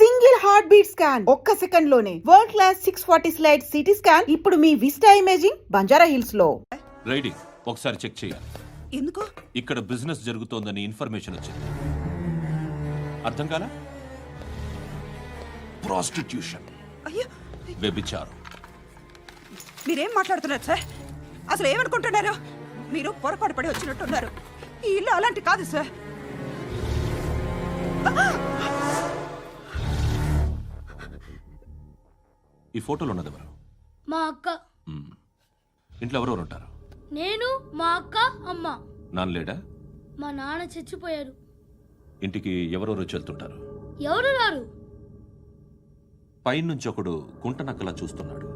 Single heart beat scan ఒక్క second లోనే world class 640 slide CT scan ఇప్పుడు మీ vista imaging Banjara hills లో. Riding ఒకసారి చెక్ చేయాలి. ఎందుకు? ఇక్కడ బిజినెస్ జరుగుతోందని ఇన్ఫర్మేషన్ వచ్చింది. అర్థం కాలా? ప్రాస్టిట్యూషన్, అయ్యో, వ్యభిచారం. మీరేం మాట్లాడుతున్నారు సార్? అసలు ఏమనుకుంటున్నారు? మీరు పొరపాటు పడి వచ్చినట్టున్నారు. ఈ ఇల్లు అలాంటి కాదు సార్. ఈ ఫోటోలో ఉన్నది ఎవరు? మా అక్క. ఇంట్లో ఎవరెవరు ఉంటారు? నేను, మా అక్క, అమ్మ. నాన్న లేడా? మా నాన్న చచ్చిపోయారు. ఇంటికి ఎవరెవరు వచ్చి వెళ్తుంటారు? ఎవరు రారు. పైనుంచి ఒకడు గుంట నక్కలా చూస్తున్నాడు.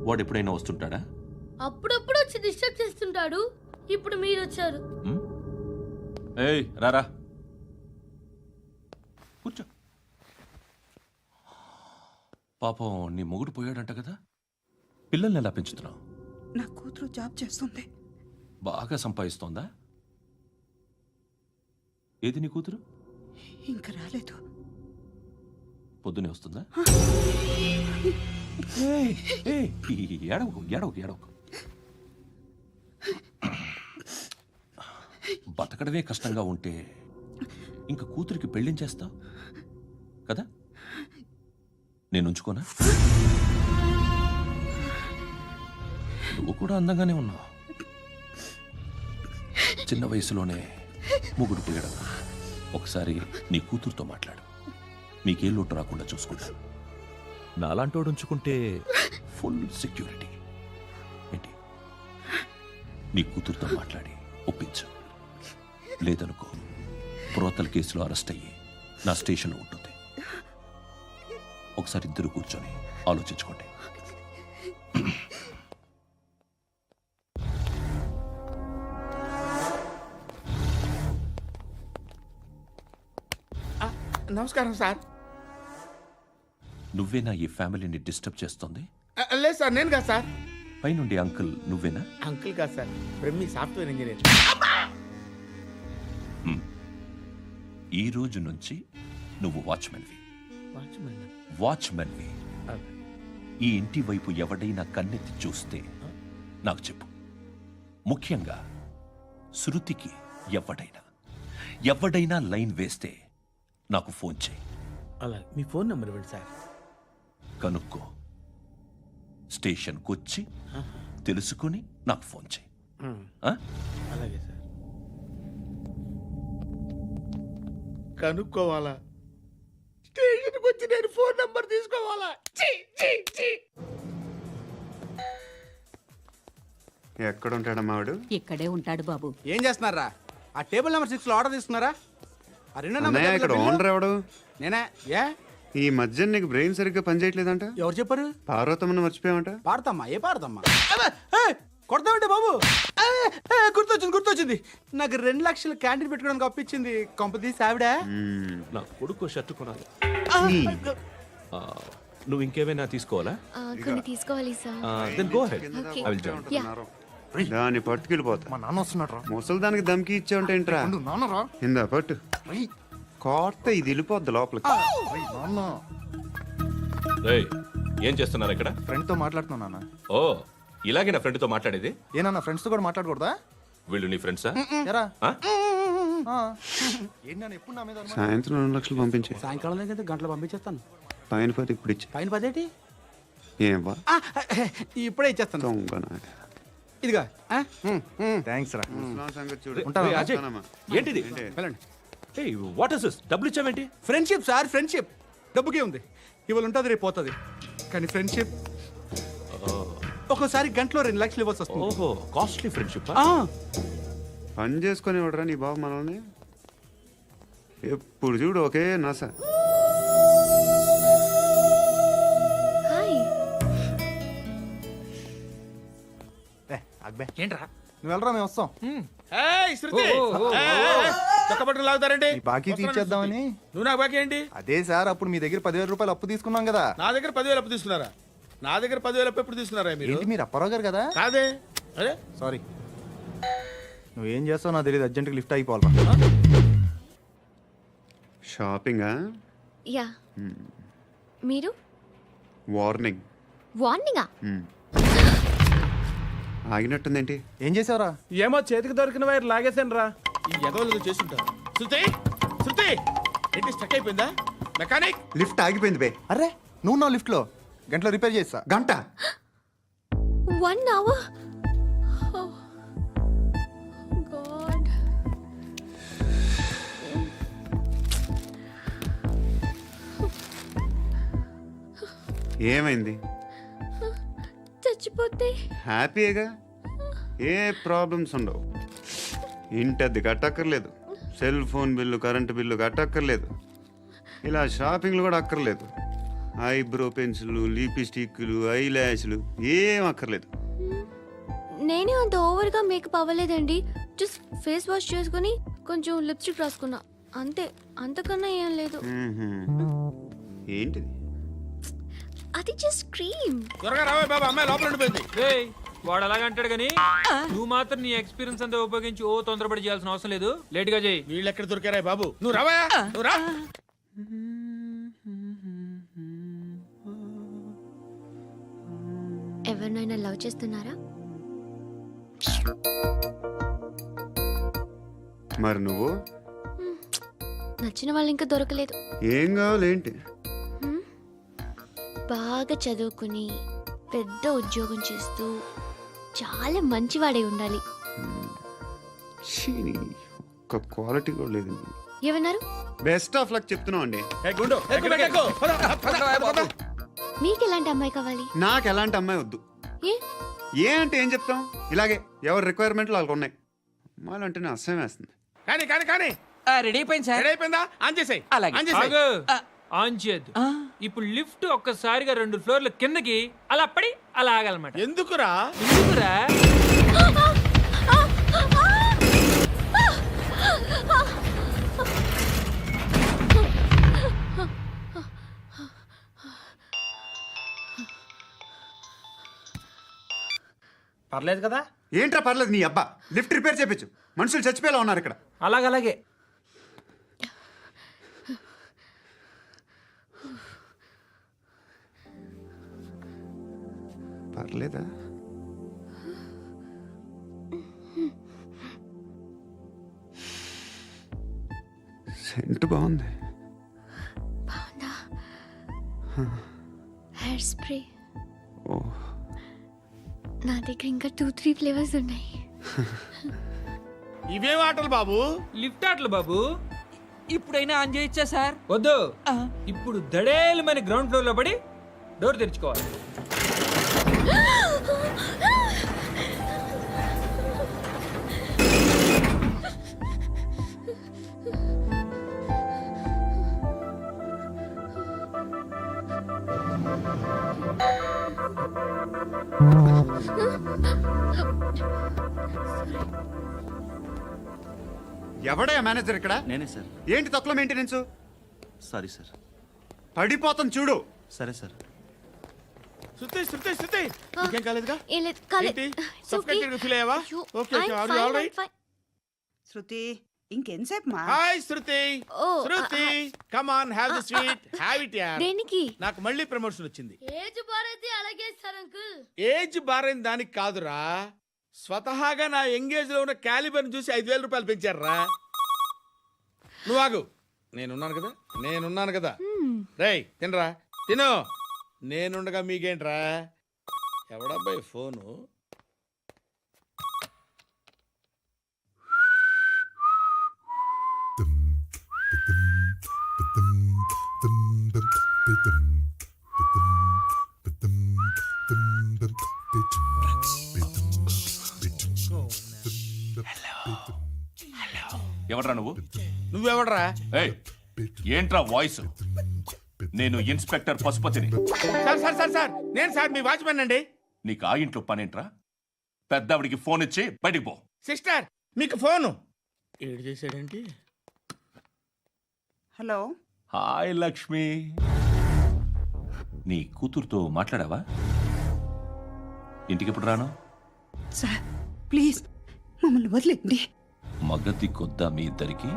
వాడు ఎప్పుడైనా వస్తుంటాడా? అప్పుడప్పుడు వచ్చి డిస్టర్బ్ చేస్తుంటాడు. ఇప్పుడు మీరు వచ్చారు. ఏయ్ రారా, కూర్చో. పాపం నీ మొగుడు పోయాడంట కదా, పిల్లల్ని ఎలా పెంచుతున్నావు? నా కూతురు జాబ్ చేస్తుంది. బాగా సంపాదిస్తోందా? ఏది నీ కూతురు? ఇంకా రాలేదు. పొద్దునే వస్తుందా? ఏడవకు ఏడవకు ఏడవకు. బతకడమే కష్టంగా ఉంటే ఇంకా కూతురికి పెళ్ళించేస్తావు కదా? నేను ఉంచుకోనా? నువ్వు కూడా అందంగానే ఉన్నావు. చిన్న వయసులోనే మొగుడు పోయడం. ఒకసారి నీ కూతురుతో మాట్లాడు. మీకే లోటు రాకుండా చూసుకుంటాను. నాలాంటోడు ఉంచుకుంటే ఫుల్ సెక్యూరిటీ. ఏంటి? నీ కూతురుతో మాట్లాడి ఒప్పించు. లేదనుకో, ప్రోతల కేసులో అరెస్ట్ అయ్యి నా స్టేషన్లో ఉంటుంది. ఒకసారి ఇద్దరు కూర్చొని ఆలోచించుకోండి. నమస్కారం సార్. నువ్వేనా ఈ ఫ్యామిలీని డిస్టర్బ్ చేస్తుంది? లేదు సార్, నేను కాదు సార్. పైనుండి అంకుల్ నువ్వేనా? అంకుల్ కాదు సార్, బ్రహ్మి సాఫ్ట్వేర్ ఇంజనీర్. ఈ రోజు నుంచి నువ్వు వాచ్మెన్వి. ఈ ఇంటి వైపు ఎవడైనా కన్నెత్తి చూస్తే నాకు చెప్పు. ముఖ్యంగా శృతికి ఎవడైనా లైన్ వేస్తే నాకు ఫోన్ చేయి. అలా మీ ఫోన్ నెంబర్ ఇవ్వండి సార్. కనుక్కో, స్టేషన్కి వచ్చి తెలుసుకుని నాకు ఫోన్ చేయి. అలాగే సార్. కనుక్కోవాలా? స్టేషన్కి వచ్చి నేను ఫోన్ నెంబర్ తీసుకోవాలా? ఎక్కడ ఉంటాడమ్మా వాడు? ఇక్కడే ఉంటాడు బాబు. ఏం చేస్తున్నారా? ఆ టేబుల్ నెంబర్ 6 లో ఆర్డర్ తీసుకున్నారా? ఆ రెండో నెంబర్ ఇక్కడ ఓనర్ ఎవడు? నేనే. ఏ ఈ మధ్య నీకు బ్రెయిన్ సరిగ్గా పనిచేయట్లేదంట. ఎవరు చెప్పారు? పార్వతమ్మను మర్చిపోయామంట. పాడతామ్మా? ఏ పాడతామ్మా? కొడతామంటే బాబు. గుర్తొచ్చింది. నాకు 2 లక్షలు క్యాంటీన్ పెట్టుకోవడానికి అప్పించింది కొంపదీసి ఆవిడ. నా కొడుకు షర్ట్ కొనాలి. నువ్వు ఇంకేమైనా తీసుకోవాలా? కొన్ని తీసుకోవాలి sir. Then go ahead. I will join. దాన్ని పట్టుకెళ్ళిపోతా. మా నాన్న వస్తున్నాడు రా. ముసలి దానికి దమ్కి ఇచ్చావంటే ఏంట్రా? నాన్నరా ఇందా పట్టు. కోర్త ఇది వెళ్ళిపోద్ది లోపలికి. నాన్న రేయ్, ఏం చేస్తున్నారు ఇక్కడ? ఫ్రెండ్ తో మాట్లాడుతున్నా నాన్న. ఓ, ఇలాగే నా ఫ్రెండ్తో మాట్లాడేది? ఏనా ఫ్రెండ్స్ తో కూడా మాట్లాడకూడదా? వీళ్ళు నీ ఫ్రెండ్సా? ఎరా ఆ? ఏంటి నాన్న ఎప్పుడు నా మీద అనుమానం? సాయంత్రం 2 లక్షలు పంపించే. సాయంకాలం దగ్గర గంటలు పంపించేస్తాను. పైన 10 ఇప్పుడు ఇచ్చే. పైన 10 ఏంటి? ఏం వా ఇప్పుడే ఇచ్చేస్తాను. దొంగనా. ఇదిగా థ్యాంక్స్ రా. ముసలాం సంగతి చూడు. రేయ్, అజయ్, ఏంటిది? వెళ్ళండి. ఏయ్, వాట్ ఇస్ దిస్? డబ్బులు ఇచ్చావేంటి? Friendship sir, friendship. డబ్బుకే ఉంది. ఇవాళ ఉంటుంది, రేపు పోతుంది. కానీ ఫ్రెండ్షిప్ ఒక్కోసారి గంటలో 2 లక్షలు ఇవ్వాల్సి వస్తుంది. ఓహో, కాస్ట్లీ ఫ్రెండ్షిప్. పని చేసుకొని ఇవ్వడరా నీ బాబు మనల్ని. ఎప్పుడు చూడు ఒకే నాస. అక్బే ఏంట్రా? నువ్వు వెళ్ళరా, మేము వస్తాం. లాగుతారండి. బాకీ తీర్చేద్దామని. నువ్వు నాకు బాకీ ఏంటి? అదే సార్, అప్పుడు మీ దగ్గర 10,000 రూపాయలు అప్పు తీసుకున్నాం కదా. నా దగ్గర 10,000 అప్పు తీసుకున్నారా? నా దగ్గర 10,000 అప్పు ఎప్పుడు తీసుకున్నారా మీరు? ఏంటి మీరు అప్పారావు గారు కదా? కాదే. అరే సారీ. నువ్వేం చేస్తావు నాకు తెలియదు, అర్జెంట్గా లిఫ్ట్ అయిపోవాలరా. షాపింగా యా మీరు వార్నింగ్. వార్నింగా? ఆగినట్టుందేంటి? ఏం చేసావురా? ఏమో చేతికి దొరికిన వైర్ లాగేసాను రా. ఈ ఎదవలు చేస్తుంటారు. శృతి శృతి ఏంటి స్టక్ అయిపోయిందా? మెకానిక్ లిఫ్ట్ ఆగిపోయింది బే. అరే నువ్వు నా లిఫ్ట్ లో గంటలో రిపేర్ చేస్తా. గంట 1 hour? Oh, God. ఏమైంది? చచ్చిపోతే హ్యాపీగా, ఏ ప్రాబ్లమ్స్ ఉండవు. ఇంటి అద్దె కట్టక్కర్లేదు, cell phone bill, current bill కట్టక్కర్లేదు, ఇలా షాపింగ్లు కూడా అక్కర్లేదు. ఐబ్రో పెన్సిల్లు, లిప్స్టిక్లు, ఐ ల్యాష్లు ఏం అక్కర్లేదు. నేనే అంత ఓవర్గా మేకప్ అవ్వలేదండి. జస్ట్ ఫేస్ వాష్ చేసుకుని కొంచెం లిప్స్టిక్ రాసుకున్నా అంతే, అంతకన్నా ఏం లేదు. ఏంటిది? అది జస్ట్ క్రీమ్. త్వరగా రావే బాబా, అమ్మాయి లోపల ఉండిపోయింది. వాడు అలాగంటాడు కానీ నువ్వు మాత్రం నీ ఎక్స్పీరియన్స్ అంతా ఉపయోగించి తొందరపడి చేయాల్సిన అవసరం లేదు. లేట్ గా చేయి. వీళ్ళు ఎక్కడ దొరికారా బాబు? నువ్వు రావా, నువ్వు రా. ఎవరినైనా లవ్ చేస్తున్నారా? మరి నువ్వు? నచ్చిన వాళ్ళు ఇంకా దొరకలేదు. ఏం కావాలి ఏంటి? బాగా చదువుకుని పెద్ద ఉద్యోగం చేస్తూ చాలా మంచివాడై ఉండాలి. ఛీ, ఒక్క క్వాలిటీ కూడా లేదు. ఏమన్నారు? బెస్ట్ ఆఫ్ లక్ చెప్తున్నావు అండి. ఏ గుండు, ఎక్కు, ఎక్కు. పద, పద, పద. మీకు ఎలాంటి అమ్మాయి కావాలి? నాకు ఎలాంటి అమ్మాయి వద్దు. ఏ ఏ అంటే ఏం చెప్తాం, ఇలాగే ఎవరి రిక్వైర్మెంట్లు వాళ్ళకు ఉన్నాయి. అమ్మాయిలు అంటేనే అసహ్యం వేస్తుంది. కానీ కానీ కానీ రెడీ అయిపోయింది సార్. రెడీ అయిపోయిందా? ఆన్ చేసేయ్. ఆన్ చేసేయ్. ఆన్ చేయద్దు. ఇప్పుడు లిఫ్ట్ ఒక్కసారిగా 2 ఫ్లోర్ల కిందకి అలా పడి అలా ఆగాలన్నమాట. ఎందుకురా? ఎందుకురా? పర్లేదు కదా? ఏంట్రా పర్లేదు, నీ అబ్బా లిఫ్ట్ రిపేర్ చేయించు. మనుషులు చచ్చిపోయేలా ఉన్నారు ఇక్కడ. అలాగే పర్లేదా? సెంట్ బాగుంది. బాగుందా? Hair spray. ఓ, నా దగ్గర ఇంకా 2-3 ఫ్లేవర్స్ ఉన్నాయి. ఇవేం ఆటలు బాబు? లిఫ్ట్ ఆటలు బాబు. ఇప్పుడైనా ఆన్ చేయొచ్చా సార్? వద్దు. ఇప్పుడు దడేలు మన గ్రౌండ్ ఫ్లోర్ లో పడి డోర్ తెరుచుకోవాలి. ఎవడయ్యా మేనేజర్ ఇక్కడ? నేనే సార్. ఏంటి తక్కువ మెయింటెనెన్స్? Sorry sir. పడిపోతాం చూడు. సరే సార్. శృతి శృతి శృతి ఇంకేం కాలేదుగా? ఏం లేదు, కాలేదు. ఏంటి? It's okay. Suffocated గా feel అయ్యావా? అయ్యో, Okay, okay. I'm Are you fine, all I'm right? fine. శృతి ఇంకెంతసేపు మా? Hi Shruti. Oh, Shruti come on, have the sweet, have it యార్. దేనికి? నాకు మళ్ళీ ప్రమోషన్ వచ్చింది. ఏజ్ బారైతే అలాగే సార్ అంకుల్. ఏజ్ బారైన దానికి కాదురా, స్వతహాగా నా ఎంగేజ్ లో ఉన్న క్యాలిబర్ చూసి 5,000 రూపాయలు పెంచారా. నువ్వు ఆగు, నేనున్నాను కదా. రేయ్ తినరా, తిను. నేనుండగా మీకేంట్రా? ఎవడబ్బాయి ఫోను? ఎవడ్రా నువ్వు? నువ్వెవడరా? ఏయ్, ఏంట్రా వాయిస్? నేను ఇన్స్పెక్టర్ పశుపతిని. సార్ సార్ సార్ సార్ నేను సార్ మీ వాచ్మెన్ అండి. నీకు ఆ ఇంట్లో పనేంట్రా? పెద్దవిడికి ఫోన్ ఇచ్చి బయటికి పో. సిస్టర్ మీకు ఫోను. ఏడు చేశాడేంటి? హలో. హాయ్ లక్ష్మి. నీ కూతురుతో మాట్లాడావా? ఇంటికి ఎప్పుడు రాను? సార్ ప్లీజ్ మమ్మల్ని వదిలేండి. మగతి కొద్దా మీ ఇద్దరికి?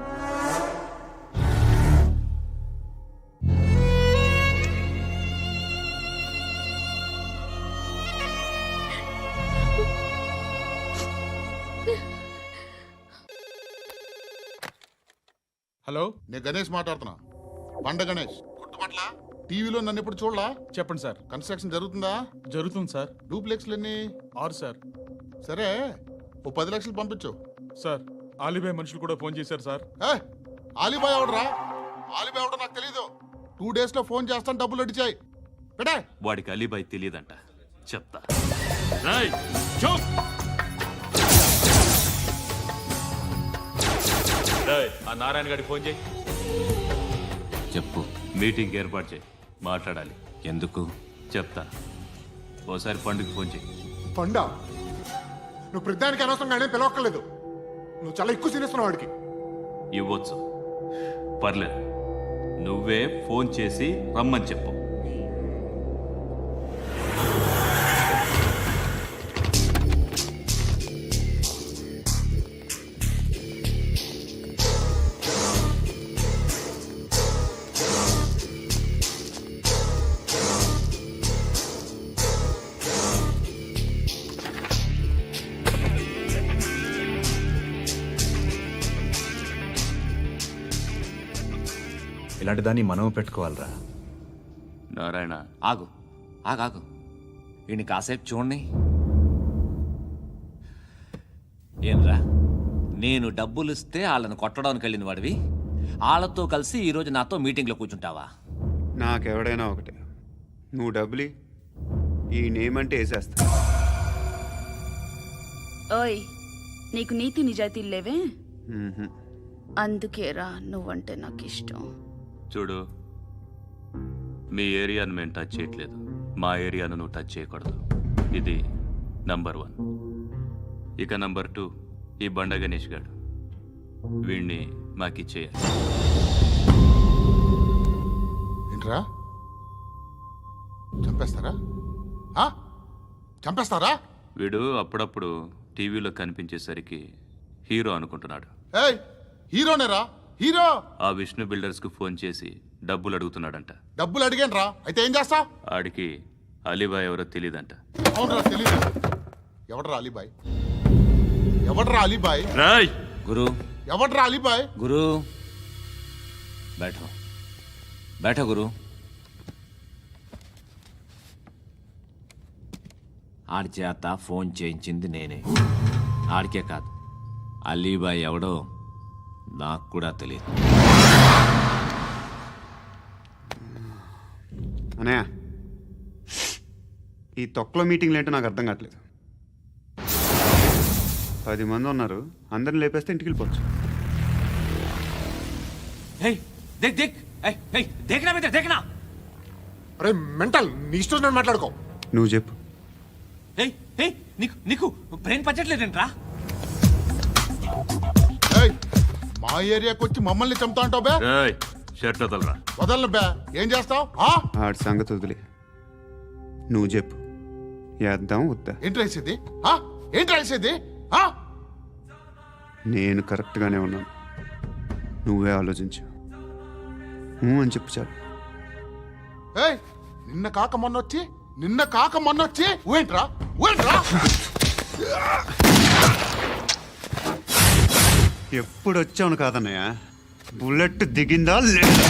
హలో, నేను గణేష్ మాట్లాడుతున్నా. బండ గణేష్ గుర్తుపట్ల టీవీలో నన్ను ఎప్పుడు చూడలా? చెప్పండి సార్. కన్స్ట్రక్షన్ జరుగుతుందా? జరుగుతుంది సార్. డూప్లెక్స్లు ఎన్ని? 6 సార్. సరే, ఓ 10 లక్షలు పంపించు. సార్, ఆలిబాయ్ మనుషులు కూడా ఫోన్ చేశారు సార్. ఆలిబాయ్ ఎవడరా? ఆలిబాయ్ ఎవడో నాకు తెలీదు. 2 days లో ఫోన్ చేస్తాను, డబ్బులు అడిచాయి పెడే. వాడికి అలీబాయ్ తెలియదంట, చెప్తా. రేయ్, చూప్. రేయ్, ఆ నారాయణ గారికి ఫోన్ చేయి. చెప్పు. మీటింగ్ ఏర్పాటు చేయి, మాట్లాడాలి. ఎందుకు చెప్తా. ఓసారి పండుగ ఫోన్ చేయి. పండ నువ్వు ప్రతిదానికి అనవసరంగానే పిలవక్కర్లేదు. నువ్వు చాలా ఎక్కువ తినేస్తున్నావు వాడికి. ఇవ్వచ్చు, పర్లేదు. నువ్వే ఫోన్ చేసి రమ్మని చెప్పు. ఇలాంటి దాన్ని మనం పెట్టుకోవాలరా. నారాయణ, ఆగు ఆగు వీడిని కాసేపు చూడండి. ఏంరా, నేను డబ్బులు ఇస్తే వాళ్ళని కొట్టడానికి వెళ్ళిన వాడివి, వాళ్ళతో కలిసి ఈరోజు నాతో మీటింగ్లో కూర్చుంటావా? నాకెవడైనా ఒకటే. నువ్వు డబ్బులి, ఈ నేమ్ అంటే వేసేస్తా. ఓయ్, నీకు నీతి నిజాయితీలు లేవే? మ్మ్హ. అందుకేరా నువ్వంటే నాకు ఇష్టం. చూడు, మీ ఏరియాను మేము టచ్ చేయట్లేదు, మా ఏరియాను నువ్వు టచ్ చేయకూడదు. ఇది నంబర్ 1. ఇక నంబర్ 2, ఈ బండ గణేష్ గారు. వీణ్ణి మాకిచ్చేయాలి. ఏంట్రా, చంపేస్తారా? చంపేస్తారా? వీడు అప్పుడప్పుడు టీవీలో కనిపించేసరికి హీరో అనుకుంటున్నాడు. ఏయ్, హీరోనేరా, హీరో. ఆ విష్ణు బిల్డర్స్కు ఫోన్ చేసి డబ్బులు అడుగుతున్నాడంట. డబ్బులు అడిగాను రా, అయితే ఏం చేస్తా? ఆడికి అలీబాయ్ ఎవరో తెలియదంట. అవునరా, తెలీదు. ఎవడరా అలీబాయ్? ఎవడరా అలీబాయ్? రాయ్ గురు, ఎవడరా అలీబాయ్? గురు बैठो गुरु. ఆడి చేత ఫోన్ చేయించింది నేనే. ఆడికే కాదు, అలీబాయ్ ఎవడో నాకు కూడా తెలియదు. అనయ్య, ఈ తొక్కలో మీటింగ్లు ఏంటో నాకు అర్థం కావట్లేదు. 10 మంది ఉన్నారు, అందరిని లేపేస్తే ఇంటికి వెళ్ళిపోవచ్చు. देख देख देखना बेटा देखना. అరే మెంటల్, నీ ఇష్టం నేను మాట్లాడుకో. నువ్వు చెప్పు. నీకు బ్రెయిన్ పచ్చట్లేదంట్రా. మా ఏరియాకి వచ్చి మమ్మల్ని చంపుతా అంటావు బే? షర్ట్ వదలరా. వదలను బే. ఏం చేస్తావు? ఆడి సంగతి వదిలే, నువ్వు చెప్పు. వేద్దాం వద్దా? ఏంటి రాసేది? ఏంటి రాసేది? నేను కరెక్ట్గానే ఉన్నాను, నువ్వే ఆలోచించు. అని చెప్పు చాలు. నిన్న కాక మొన్నొచ్చి ఊయంట్రా. ఎప్పుడు వచ్చావును కాదన్నయ్య, బుల్లెట్ దిగిందా లేదా?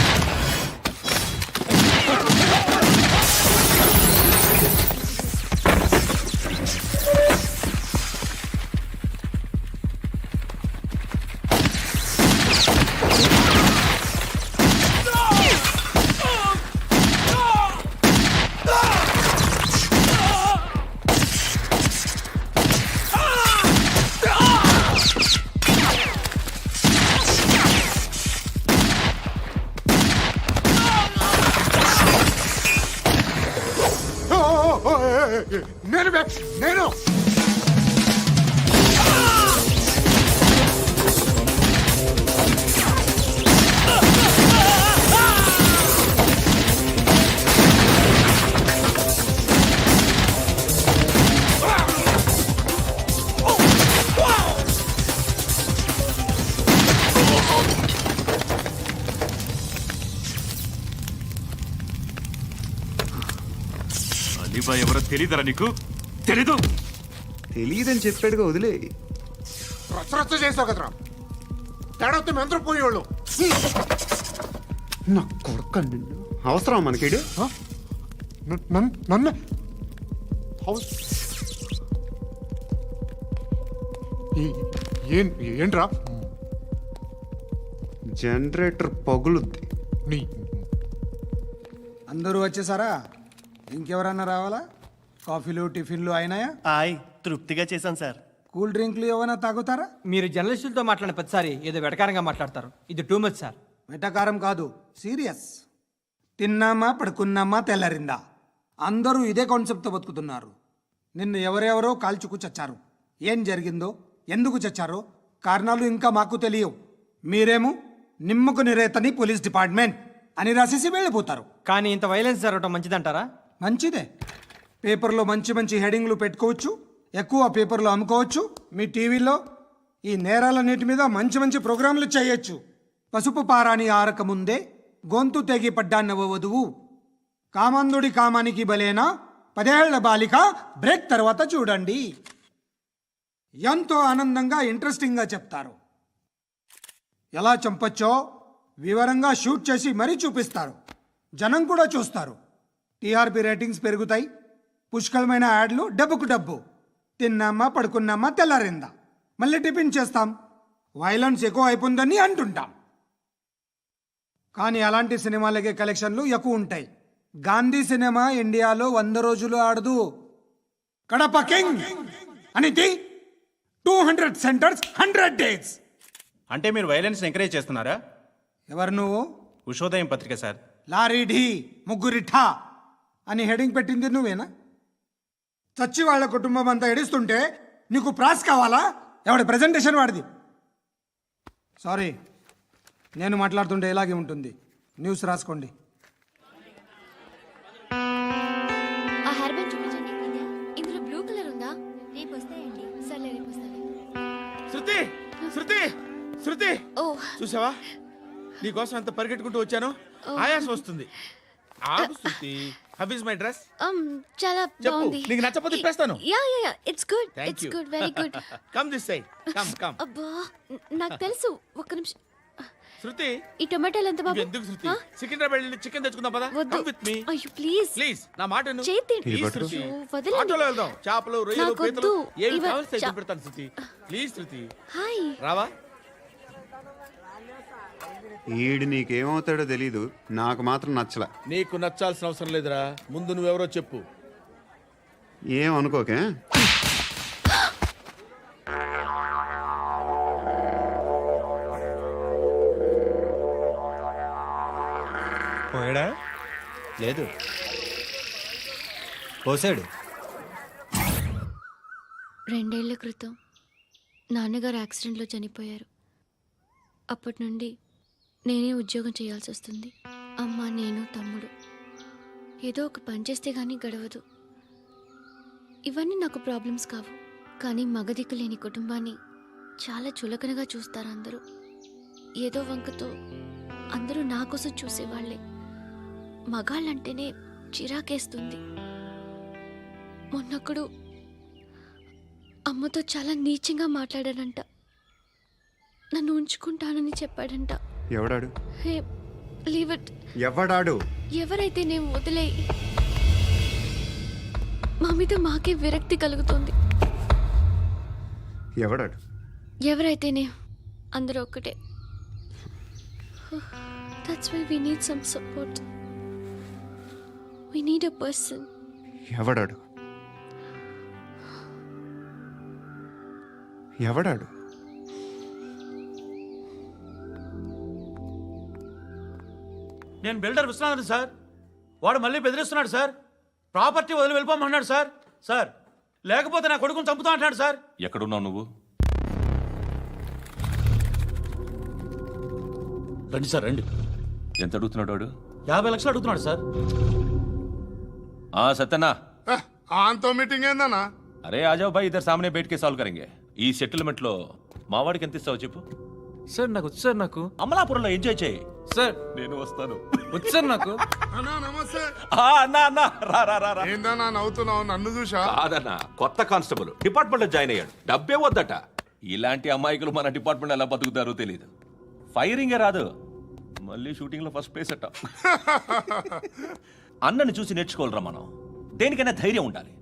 నేను అలీబాయ్ ఎవరో తెలీదరా నీకు? తెలియదని చెప్పాడుగా, వదిలే. రచ్చ చేసావు కదరా. తేడా వస్తే మెంతరం పోయేవాళ్ళు. నా కొడుకు నిన్ను అవసరం మనకిడు నన్ను హౌస్ ఏంట్రా జనరేటర్ పగులుద్ది. నీ అందరూ వచ్చేసారా? ఇంకెవరన్నా రావాలా? కాఫీలు టిఫిన్లు అయినాయా? తృప్తిగా చేశాను సార్. కూల్ డ్రింక్లు ఏమైనా తాగుతారా? మీరు జర్నలిస్టులతో మాట్లాడిన ప్రతిసారి ఏదో వెటకారంగా మాట్లాడతారు. ఇది టూ మచ్ సార్. వెటకారం కాదు, సీరియస్. తిన్నామా పడుకున్నామా తెల్లరిందా, అందరూ ఇదే కాన్సెప్ట్తో బతుకుతున్నారు. నిన్ను ఎవరెవరో కాల్చుకు చచ్చారు. ఏం జరిగిందో, ఎందుకు చచ్చారో కారణాలు ఇంకా మాకు తెలియవు. మీరేమో నిమ్మకు నిరేతని పోలీస్ డిపార్ట్మెంట్ అని రాసేసి వెళ్ళిపోతారు. కానీ ఇంత వైలెన్స్ జరగడం మంచిదంటారా? మంచిదే. పేపర్లో మంచి మంచి హెడింగ్లు పెట్టుకోవచ్చు, ఎక్కువ పేపర్లు అమ్ముకోవచ్చు. మీ టీవీలో ఈ నేరాలన్నిటి మీద మంచి మంచి ప్రోగ్రాంలు చేయొచ్చు. పసుపు పారాని ఆరక ముందే గొంతు తెగి పడ్డాన్నవ వధువు, కామందుడి కామానికి బలేనా 10 ఏళ్ల బాలిక బ్రేక్ తర్వాత చూడండి. ఎంతో ఆనందంగా ఇంట్రెస్టింగ్గా చెప్తారు. ఎలా చంపచ్చో వివరంగా షూట్ చేసి మరీ చూపిస్తారు. జనం కూడా చూస్తారు. టీఆర్పీ రేటింగ్స్ పెరుగుతాయి. పుష్కలమైన యాడ్లు, డబ్బుకు డబ్బు. తిన్నామా పడుకున్నామా తెల్లారిందా, మళ్ళీ టిఫిన్ చేస్తాం. వైలెన్స్ ఎక్కువ అయిపోయిందని అంటుంటాం. కానీ అలాంటి సినిమాలకే కలెక్షన్లు ఎక్కువ ఉంటాయి. గాంధీ సినిమా ఇండియాలో 100 రోజులు ఆడదు. కడప కింగ్ అనితి 200 సెంటర్స్ 100 డేస్. అంటే మీరు వైలెన్స్ ఎంకరేజ్ చేస్తున్నారా? ఎవరు నువ్వు? ఉషోదయం పత్రిక సార్. లారీ ఢీ ముగ్గురిఠా అని హెడింగ్ పెట్టింది నువ్వేనా? చచ్చి వాళ్ళ కుటుంబం అంతా ఎడుస్తుంటే నీకు ప్రాస్ కావాలా? ఎవడి ప్రజెంటేషన్ వాడిది. సారీ, నేను మాట్లాడుతుంటే ఇలాగే ఉంటుంది. న్యూస్ రాసుకోండి. ఆ హెయిర్ బ్యాండ్ చూపించండి. ఇందులో బ్లూ కలర్ ఉందా? రేపు వస్తాయండి. సర్లే, రేపు వస్తాయి. శృతి శృతి శృతి, ఓ, చూసావా నీకోసం ఎంత పరిగెట్టుకుంటూ వచ్చాను. ఆయాసం వస్తుంది. ఆగు Shruti. How is my dress? చాలా చెప్పు. బాగుంది. నీకు నచ్చకపోతే తిప్పేస్తాను. Yeah, it's good. Thank it's you. Good, very good. Come this side. Come. అబ్బా, నాకు తెలుసు. ఒక్క నిమిషం. శృతి, ఈ టొమాటోలు ఎంత బాబు? ఎందుకు శృతి? సికింద్రాబాద్ వెళ్ళి చికెన్ తెచ్చుకుందాం పదా. వద్దు. కమ్ విత్ మీ అయ్యో, ప్లీజ్ ప్లీజ్. నా మాట విను. చేతి Please, శృతి. వదలండి. ఆటోలో వెళ్దాం. చేపలు, రొయ్యలు, నాకు పీతలు వద్దు. ఏమి ఇవ- కావాలి చా- పెడతాను శృతి. Please Shruti. హాయ్. రావా? ఈడు నీకేమవుతాడో తెలీదు, నాకు మాత్రం నచ్చలా. నీకు నచ్చాల్సిన అవసరం లేదురా. ముందు నువ్వెవరో చెప్పు. ఏం అనుకోకే. పోయాడా? లేదు, పోసాడు. 2 ఏళ్ల క్రితం నాన్నగారు యాక్సిడెంట్లో చనిపోయారు. అప్పటి నుండి నేనే ఉద్యోగం చేయాల్సి వస్తుంది. అమ్మ, నేను, తమ్ముడు ఏదో ఒక పని చేస్తే కానీ గడవదు. ఇవన్నీ నాకు ప్రాబ్లమ్స్ కావు, కానీ మగదిక్కు లేని కుటుంబాన్ని చాలా చులకనగా చూస్తారు అందరూ. ఏదో వంకతో అందరూ నా కోసం చూసేవాళ్లే. మగాళ్ళంటేనే చిరాకేస్తుంది. మొన్నొక్కడు అమ్మతో చాలా నీచంగా మాట్లాడాడంట. నన్ను ఉంచుకుంటానని చెప్పాడంట. ఎవడాడు? హే, లీవ్ ఇట్. ఎవడాడు? ఎవరైతే నేను వదిలే. మా మీద మాకే విరక్తి కలుగుతుంది. ఎవడాడు? ఎవరైతేనే అందరూ ఒక్కటే. That's why we need some support. We need a person. ఎవడాడు? ఎవడాడు? నేను బిల్డర్ విశ్వనాథన్ సార్. వాడు మళ్ళీ బెదిరిస్తున్నాడు సార్. ప్రాపర్టీ వదిలి వెళ్ళిపోమన్నాడు సార్. సార్, లేకపోతే నా కొడుకుని చంపుతా అంటున్నాడు సార్. ఎక్కడున్నావు నువ్వు? రండి సార్, రండి. ఎంత అడుగుతున్నాడు వాడు? 50 లక్షలు అడుగుతున్నాడు సార్. సత్యనా, ఆంతో మీటింగ్ ఏందన్నా? అరే ఆజావ్ భాయ్, ఇద్దరు సామనే బయట కే సాల్వ్ కరెంగే. ఈ సెటిల్మెంట్ లో మావాడికి ఎంత ఇస్తావు చెప్పు. సార్ నాకు వచ్చు సార్. నాకు అమలాపురంలో ఎంజాయ్ చేయి సార్. నేను వస్తాను. వచ్చు సార్ నాకు. అన్నా నమస్తే. అన్నా అన్నా, రా రా రా రా. ఏందన్నా నవ్వుతున్నావు? నన్ను చూసా? కాదన్నా, కొత్త కానిస్టేబుల్ డిపార్ట్మెంట్ లో జాయిన్ అయ్యాడు. డబ్బే వద్దట. ఇలాంటి అమాయకులు మన డిపార్ట్మెంట్ ఎలా బతుకుతారో తెలియదు. ఫైరింగే రాదు, మళ్ళీ షూటింగ్లో ఫస్ట్ ప్లేస్ అట్ట. అన్నని చూసి నేర్చుకోవాలరా మనం. దేనికైనా ధైర్యం ఉండాలి.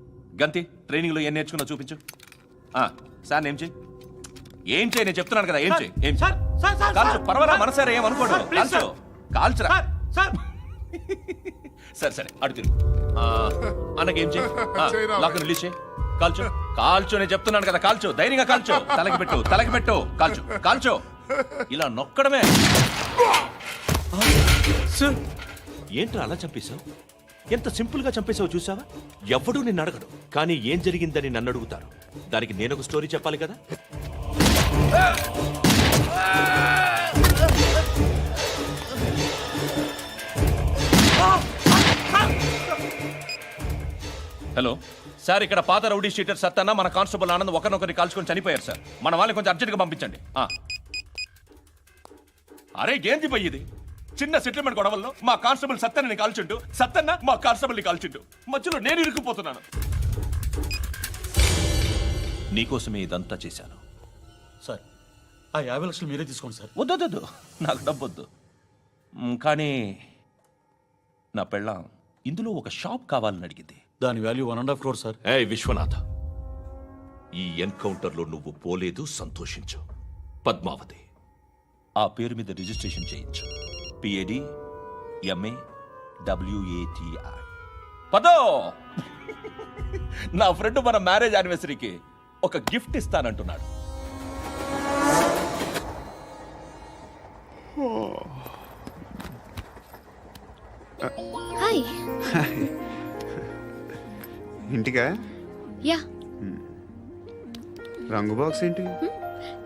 గంతి ట్రైనింగ్లో ఏం నేర్చుకున్నా చూపించు. సార్ ఏం చేయి, ఏం చేయి, నేను చెప్తున్నాను కదా, ఏం చేయి, ఏం చేయి. కాల్చు, పర్వాలా, మనసారా ఏమనుకోడు, కాల్చు, కాల్చురా. సరే సరే అడు తిరుగు. అన్నకేం చేయి, లాక్ రిలీజ్ చేయి, కాల్చు, కాల్చు, నేను చెప్తున్నాను కదా, కాల్చు, ధైర్యంగా కాల్చు, తలకి పెట్టు, తలకి పెట్టు, కాల్చు, కాల్చు, ఇలా నొక్కడమే. ఏంట్రా అలా చంపేశావు? ఎంత సింపుల్ గా చంపేశావు చూసావా? ఎవడూ నిన్ను అడగడు, కానీ ఏం జరిగిందని నన్ను అడుగుతారు. దానికి నేను ఒక స్టోరీ చెప్పాలి కదా. హలో సార్, ఇక్కడ పాత రౌడీ షీటర్ సత్తన్న మన కానిస్టేబుల్ ఆనంద్ ఒకరినొకరిని కాల్చుకొని చనిపోయారు సార్. మన వాళ్ళని కొంచెం అర్జెంట్గా పంపించండి. అరే ఏంది పోయి ఇది? చిన్న సెటిల్మెంట్ గొడవల్లో మా కానిస్టేబుల్ సత్తన్నని కాల్చుంటూ, సత్తన్న మా కానిస్టేబుల్ని కాల్చుంటూ, మధ్యలో నేను ఇరుక్కుపోతున్నాను. నీకోసమే ఇదంతా చేశాను సార్. ఆ 50 లక్షలు మీరే తీసుకోండి సార్. వద్దొద్దు, నాకు డబ్బొద్దు. కానీ నా పెళ్ళాం ఇందులో ఒక షాప్ కావాలని అడిగింది. దాని వాల్యూ 1.5 crore సార్. ఏ విశ్వనాథ, ఈ ఎన్కౌంటర్లో నువ్వు పోలేదు, సంతోషించు. పద్మావతి ఆ పేరు మీద రిజిస్ట్రేషన్ చేయించు. PAD MA WATI. పదో, నా ఫ్రెండ్ మన మ్యారేజ్ యానివర్సరీకి ఒక గిఫ్ట్ ఇస్తానంటున్నాడు. హాయ్. ఇంటికా? యా. రంగు బాక్స్ ఏంటి?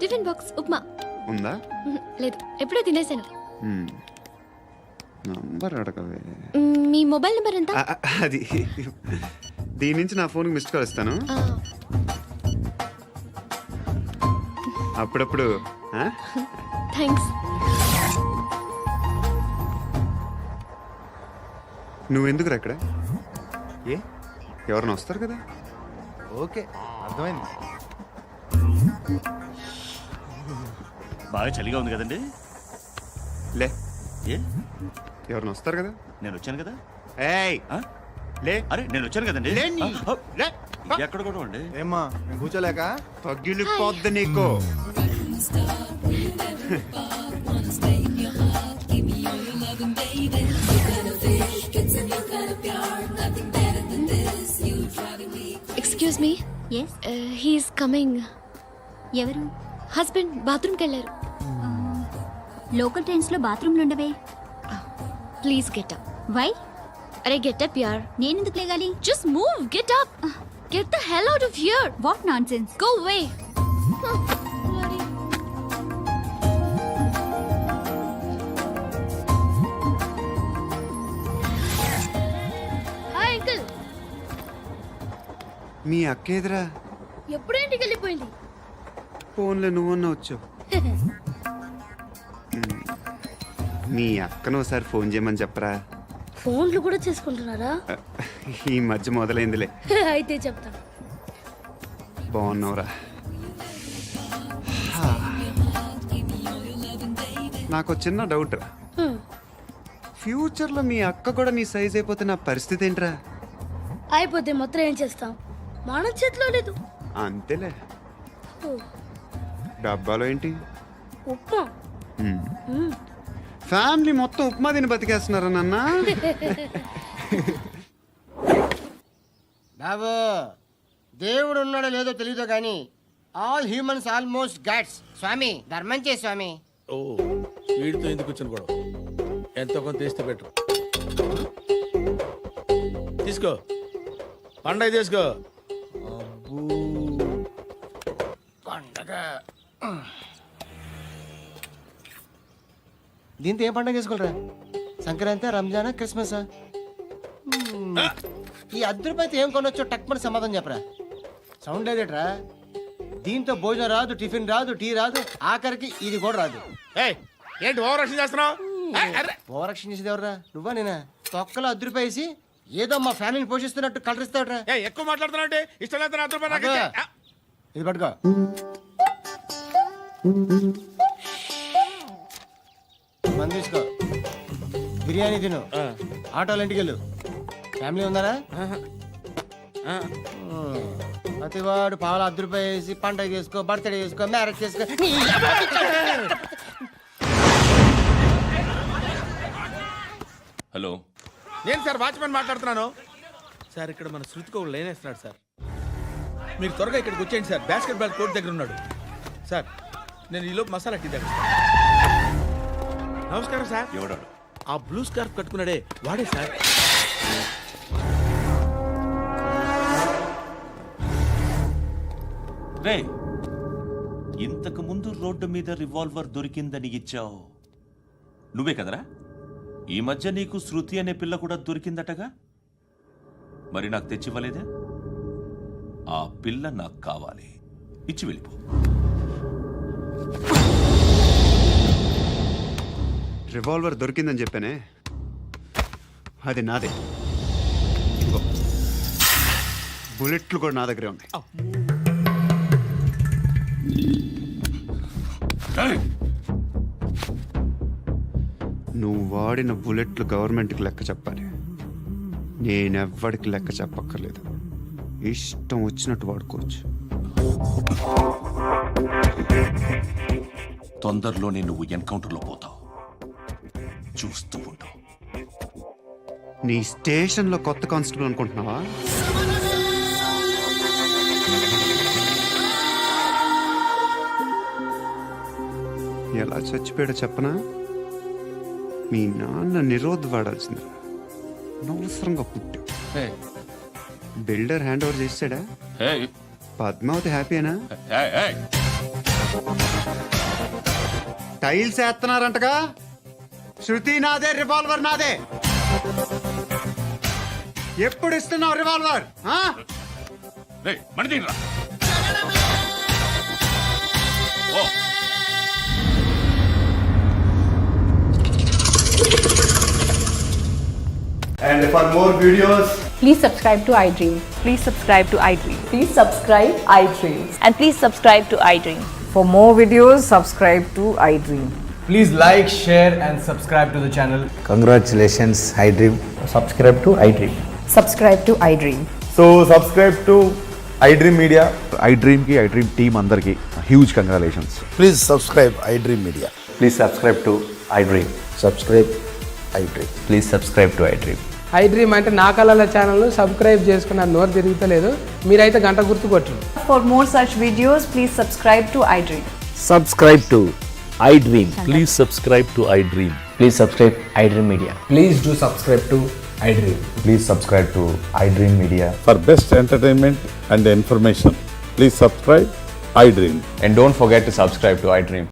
టిఫిన్ బాక్స్ ఉప్మా ఉందా? లేదు, ఎప్పుడో తినేసాను. నంబర్ అడగవే. మీ మొబైల్ నెంబర్ ఎంత? అది దీని నుంచి నా ఫోన్కి మిస్డ్ కాల్ ఇస్తాను. అప్పుడప్పుడు. థ్యాంక్స్. నువ్వెందుకు అక్కడ? ఏ ఎవరైనా వస్తారు కదా? ఓకే, అర్థమైంది. బాగా చలిగా ఉంది కదండి. లే, ఏ ఎవరైనా వస్తారు కదా? నేను వచ్చాను కదా. ఏయ్ లే. అరే నేను వచ్చాను కదండి. ఎక్కడ కూడా అండి. ఏమ్మా నేను కూర్చోలేక? తగ్గిలిపోద్ది నీకు. Excuse me. He's coming. ఎవరు? హస్బెండ్ బాత్రూమ్కి వెళ్ళారు. లోకల్ ట్రైన్స్ లో బాత్రూమ్లు ఉండవే. Please get up. వై? అరే గెట్ అప్ యార్. నేనెందుకు లేగాలి? Just move, get up. Get the hell out of here. What nonsense. Go away. Hi uncle. మీ అక్క ఎదురా? ఎప్పుడు ఇంటికి వెళ్ళిపోయింది? ఫోన్లో నువ్వన్నా వచ్చావు. మీ అక్కను ఒకసారి ఫోన్ చేయమని చెప్పరా. ఫోన్లు కూడా చేసుకుంటున్నారా? ఈ మధ్య మొదలైందిలే. అయితే చెప్తా. బాగున్నావురా? నాకు చిన్న డౌట్ రా. ఫ్యూచర్లో మీ అక్క కూడా నీ సైజ్ అయిపోతే నా పరిస్థితి ఏంట్రా? అయిపోతే మొత్తం ఏం చేస్తాం? మన చేతిలో లేదు. అంతేలే. డబ్బాలో ఏంటి? ఉప్మా. ఫ్యామిలీ మొత్తం ఉప్మా తిని బతికేస్తున్నారా నాన్న? బాబు, దేవుడు ఉన్నాడో లేదో తెలియదు కానీ ఆల్ హ్యూమన్స్ ఆల్మోస్ట్ గాడ్స్. స్వామి ధర్మం చే స్వామి. ఓ వీడితో ఎందుకు వచ్చిన గొడవ? ఎంతో కొంత తీస్తే పెట్టు. తీసుకో, పండగ తీసుకో. పండగ దీంతో ఏం పండగ చేసుకోలేరా? సంక్రాంతి, రంజానా, క్రిస్మసా? ఈ ₹10 ఏం కొనొచ్చో టక్మని సమాధానం చెప్పరా. సౌండ్ లేదేట్రా? దీంతో భోజనం రాదు, టిఫిన్ రాదు, టీ రాదు, ఆఖరికి ఇది కూడా రాదు. ఏంటి ఓవర్ రక్షణ చేస్తున్నావు? ఓవరాక్షన్ చేసేది ఎవరా? నువ్వా నేనా? తొక్కలో ₹10 వేసి ఏదో మా ఫ్యామిలీని పోషిస్తున్నట్టు కలరిస్తావుట్రా. ఎక్కువ మాట్లాడుతున్నావు. ఇష్టం లేదు ₹10. ఇది పట్టుకో. మంది తీసుకో, బిర్యానీ తిను, ఆటోలు ఇంటికి వెళ్ళు. ఫ్యామిలీ ఉన్నారా? ప్రతివాడు పావులు ₹10 వేసి పండగ చేసుకో, బర్త్డే చేసుకో, మ్యారేజ్ చేసుకో. హలో, నేను సార్ వాచ్మెన్ మాట్లాడుతున్నాను సార్. ఇక్కడ మన శృతికో లేనేస్తున్నాడు సార్. మీరు త్వరగా ఇక్కడికి వచ్చేయండి సార్. బాస్కెట్ బాల్ కోర్ట్ దగ్గర ఉన్నాడు సార్. నేను ఈలోపు మసాలా టీ దగ్గర. నమస్కారం సార్. ఎవడాడు? ఆ బ్లూ స్కార్ఫ్ కట్టుకున్నాడే వాడే సార్. రే, ఇంతకు ముందు రోడ్డు మీద రివాల్వర్ దొరికిందని ఇచ్చావు నువ్వే కదరా? ఈ మధ్య నీకు శృతి అనే పిల్ల కూడా దొరికిందటగా, మరి నాకు తెచ్చివ్వలేదే? ఆ పిల్ల నాకు కావాలి, ఇచ్చి వెళ్ళిపో. రివాల్వర్ దొరికిందని చెప్పానే, అది నాదే. ఇదిగో, బుల్లెట్లు కూడా నా దగ్గరే ఉన్నాయి. నువ్వు వాడిన బుల్లెట్లు గవర్నమెంట్కి లెక్క చెప్పాలి. నేనెవ్వడికి లెక్క చెప్పక్కర్లేదు. ఇష్టం వచ్చినట్టు వాడుకోవచ్చు. తొందరలోనే నువ్వు ఎన్కౌంటర్లో పోతావు, చూస్తూ ఉంటావు. నీ స్టేషన్లో కొత్త కానిస్టేబుల్ అనుకుంటున్నావా? ఎలా చచ్చిపోయాడో చెప్పనా? మీ నాన్న నిరోధ్ వాడాల్సింది, అనవసరంగా పుట్టావు. బిల్డర్ హ్యాండ్ ఓవర్ చేసాడా? పద్మావతి హ్యాపీనా? టైల్స్ వేస్తున్నారంటగా. శృతి నాదే, రివాల్వర్ నాదే. ఎప్పుడు ఇస్తున్నావు revolver? And for more videos, please subscribe to iDream. Please subscribe to iDream. Please subscribe iDream. And please subscribe to iDream. For more videos, subscribe to iDream. please like, share and subscribe to the channel. Congratulations, iDream. Subscribe to iDream. Subscribe to iDream. So subscribe to iDream Media. iDream ki iDream team andarki huge congratulations. Please subscribe iDream Media. Please subscribe to iDream. Subscribe iDream. Please subscribe to iDream. iDream అంటే నా కళల channel subscribe చేసుకున్న నోరు తిరుగుతలేదు. మీరైతే గంట గుర్తు కొట్టండి. For more such videos, please subscribe to iDream. Subscribe to iDream. Please subscribe to iDream. Please subscribe iDream Media. Please do subscribe to iDream. Please subscribe to iDream Media. For best entertainment and information, please subscribe iDream. And don't forget to subscribe to iDream.